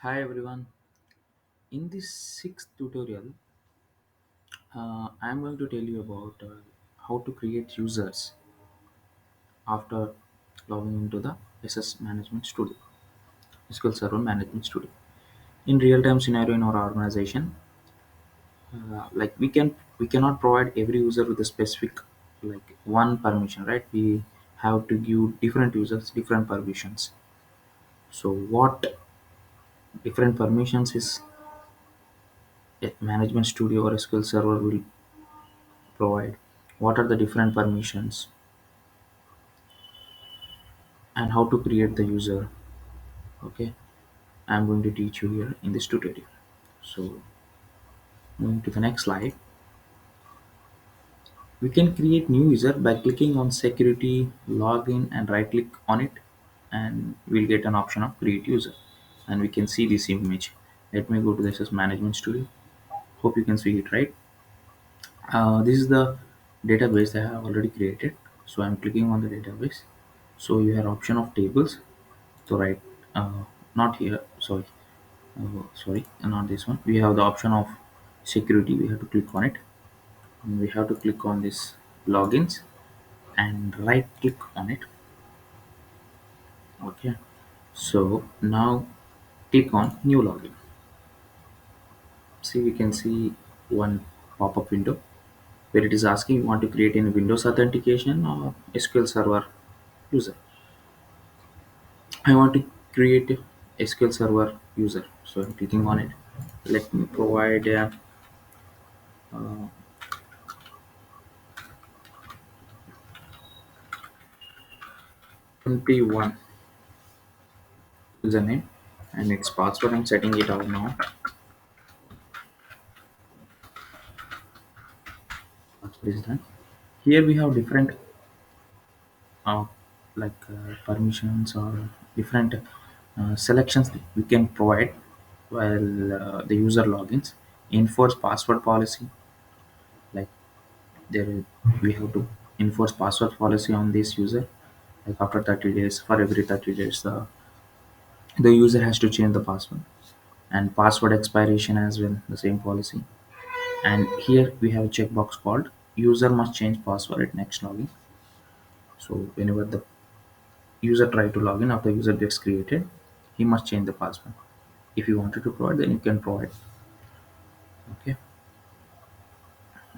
Hi everyone. In this sixth tutorial, I'm going to tell you about how to create users after logging into the SS Management Studio, SQL Server Management Studio. In real-time scenario in our organization, we cannot provide every user with a specific one permission, right? We have to give different users different permissions. So what different permissions is a Management Studio or SQL Server will provide? What are the different permissions and how to create the user? Okay, I'm going to teach you here in this tutorial. So moving to the next slide, we can create new user by clicking on security login and right click on it, and we'll get an option of create user, and we can see this image. Let me go to this as management studio. Hope you can see it, right? This is the database I have already created. So I'm clicking on the database. So you have option of tables to write, not here, sorry, not this one. We have the option of security. We have to click on it, and we have to click on this logins and right click on it. Okay, so now click on new login. See, we can see one pop-up window where it is asking you want to create in Windows authentication or SQL Server user. I want to create a SQL Server user, so I'm clicking on it. Let me provide a uh, 21 username and its password. I'm setting it out now. Password is done. Here we have different uh, permissions or different selections that we can provide while the user logins. Enforce password policy, like there we have to enforce password policy on this user. Like after 30 days, for every 30 days, the user has to change the password, and password expiration as well, the same policy. And here we have a checkbox called user must change password at next login. So whenever the user try to log in after user gets created, he must change the password. If you wanted to provide, then you can provide. Okay,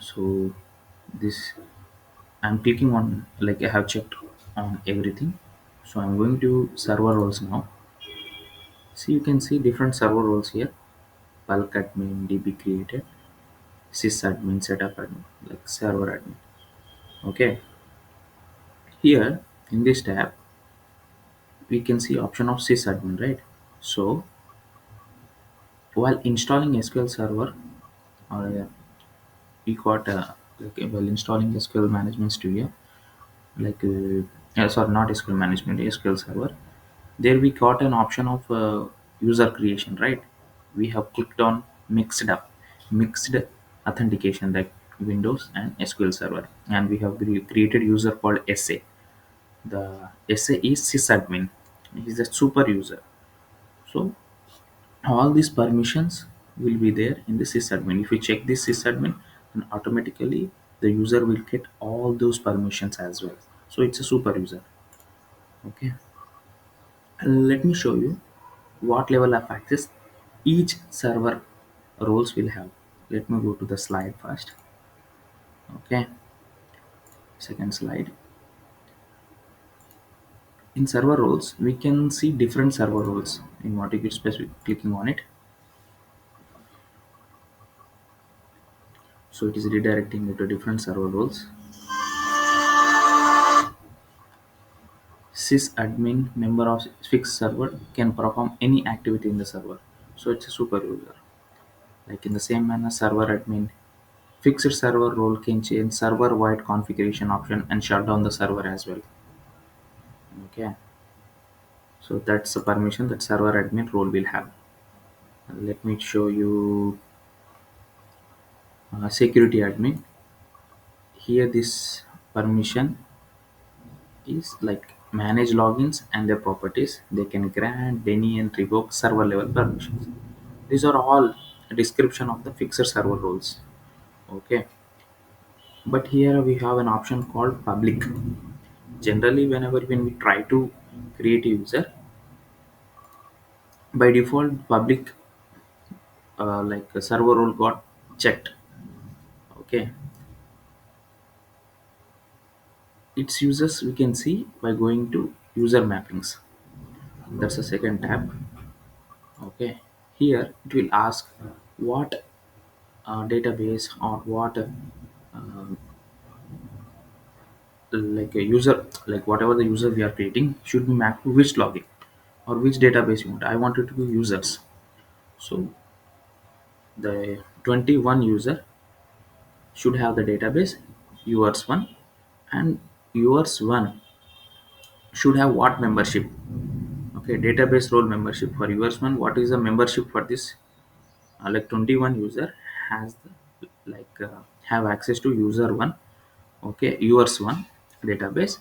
so this I'm clicking on, like I have checked on everything. So I'm going to server roles now. See, you can see different server roles here: bulk admin, DB created, sysadmin, setup admin, like server admin. Okay, here in this tab we can see option of sysadmin, right? So while installing SQL Server, we got while installing SQL Management Studio, sorry, not SQL Management, SQL Server. There we got an option of user creation, right? We have clicked on mixed authentication, like Windows and SQL Server, and we have created user called SA. The SA is sysadmin. He is a super user. So all these permissions will be there in the sysadmin. If we check this sysadmin, then automatically the user will get all those permissions as well. So it's a super user. Okay, and let me show you what level of access each server roles will have. Let me go to the slide first. Okay, second slide. In server roles we can see different server roles. In what you get specific, clicking on it, so it is redirecting you to different server roles. Sysadmin, member of fixed server, can perform any activity in the server. So it's a super user. Like in the same manner, server admin, fixed server role can change server wide configuration option and shut down the server as well. Okay, so that's the permission that server admin role will have. Let me show you security admin. Here, this permission is like manage logins and their properties. They can grant, deny, and revoke server level permissions. These are all a description of the fixed server roles. Okay, but here we have an option called public. Generally, whenever when we try to create a user, by default, public like a server role got checked. Okay, its users we can see by going to user mappings. That's the second tab. Okay, here it will ask what database or what like a user, like whatever the user we are creating should be mapped to which login or which database you want. I want it to be users. So the 21 user should have the database yours1, and yours1 should have what membership. Okay, database role membership for yours1. What is the membership for this? Like 21 user has the, like have access to user1. Okay, yours1 database.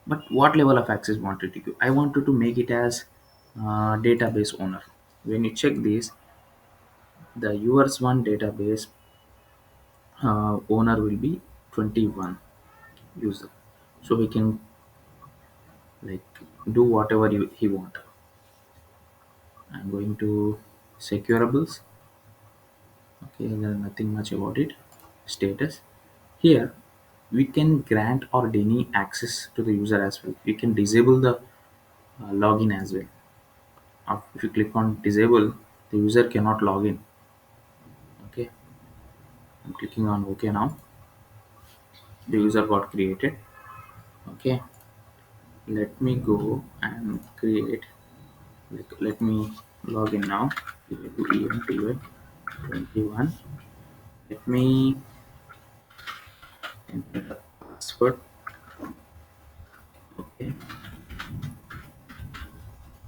But what level of access wanted to do? I wanted to make it as database owner. When you check this, the yours1 database owner will be 21 user, so we can like do whatever he want. I'm going to securables. Okay, there's nothing much about it. Status. Here we can grant or deny access to the user as well. We can disable the login as well. If you click on disable, the user cannot log in. Okay, I'm clicking on OK now. The user got created. Okay, let me go and create. Let me log in now. EMTY 21. Let me enter the password. Okay,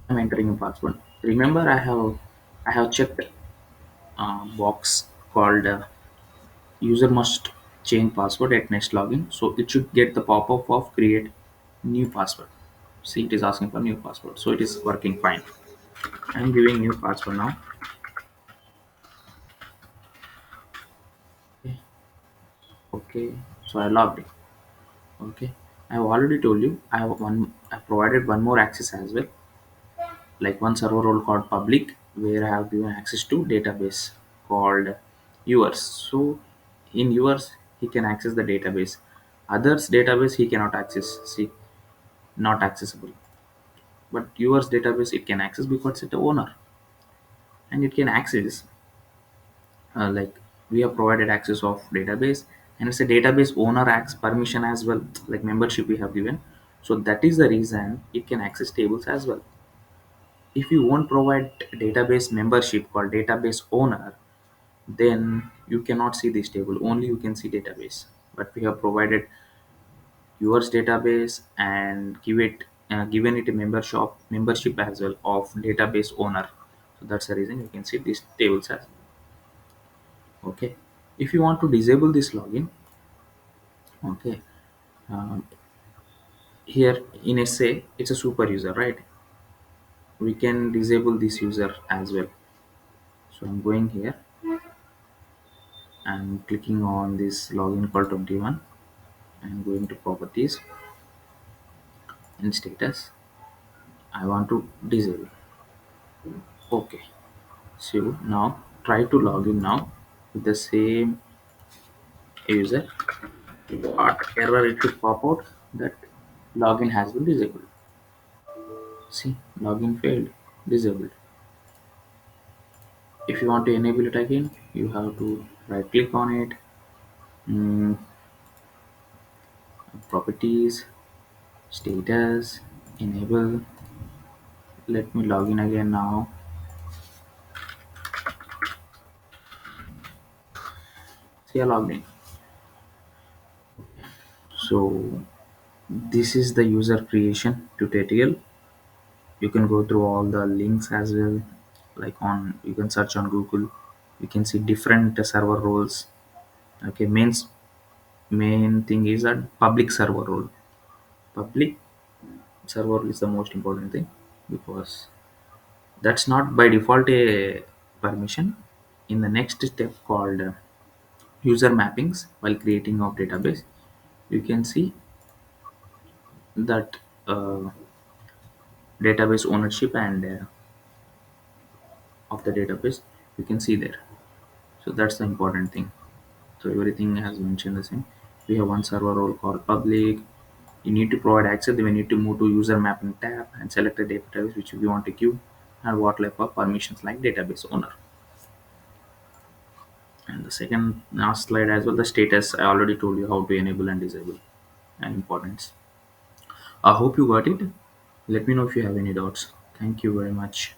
I'm entering a password. Remember, I have checked box called user must change password at next login, so it should get the pop-up of create new password. See, it is asking for new password, so it is working fine. I'm giving new password now. Okay, okay. So I logged in. Okay, I have already told you I provided one more access as well, like one server role called public, where I have given access to database called yours. So in yours he can access the database. Others database he cannot access. See, not accessible. But yours database it can access because it's the owner, and it can access like we have provided access of database, and it's a database owner acts permission as well, like membership we have given. So that is the reason it can access tables as well. If you won't provide database membership called database owner, then you cannot see this table, only you can see database. But we have provided yours database and given it a membership as well of database owner. So that's the reason you can see these tables as well. Okay, if you want to disable this login, okay, um, here in SA it's a super user, right? We can disable this user as well. So I'm going here and clicking on this login called 21 and going to properties and status. I want to disable. Okay, so now try to log in now with the same user. What error it should pop out that login has been disabled. See, login failed, disabled. If you want to enable it again, you have to right click on it, mm, properties, status, enable. Let me log in again now. See, I logged in. So this is the user creation tutorial. You can go through all the links as well, like on you can search on Google. You can see different server roles. Okay, main thing is a public server role. Public, server is the most important thing, because that's not by default a permission. In the next step called user mappings, while creating of database, you can see that uh, database ownership and of the database, you can see there. So that's the important thing. So everything has mentioned the same. We have one server role called public. You need to provide access. Then we need to move to user mapping tab and select the database which we want to queue, and what level of permissions like database owner. And the second last slide as well, the status. I already told you how to enable and disable and importance. I hope you got it. Let me know if you have any doubts. Thank you very much.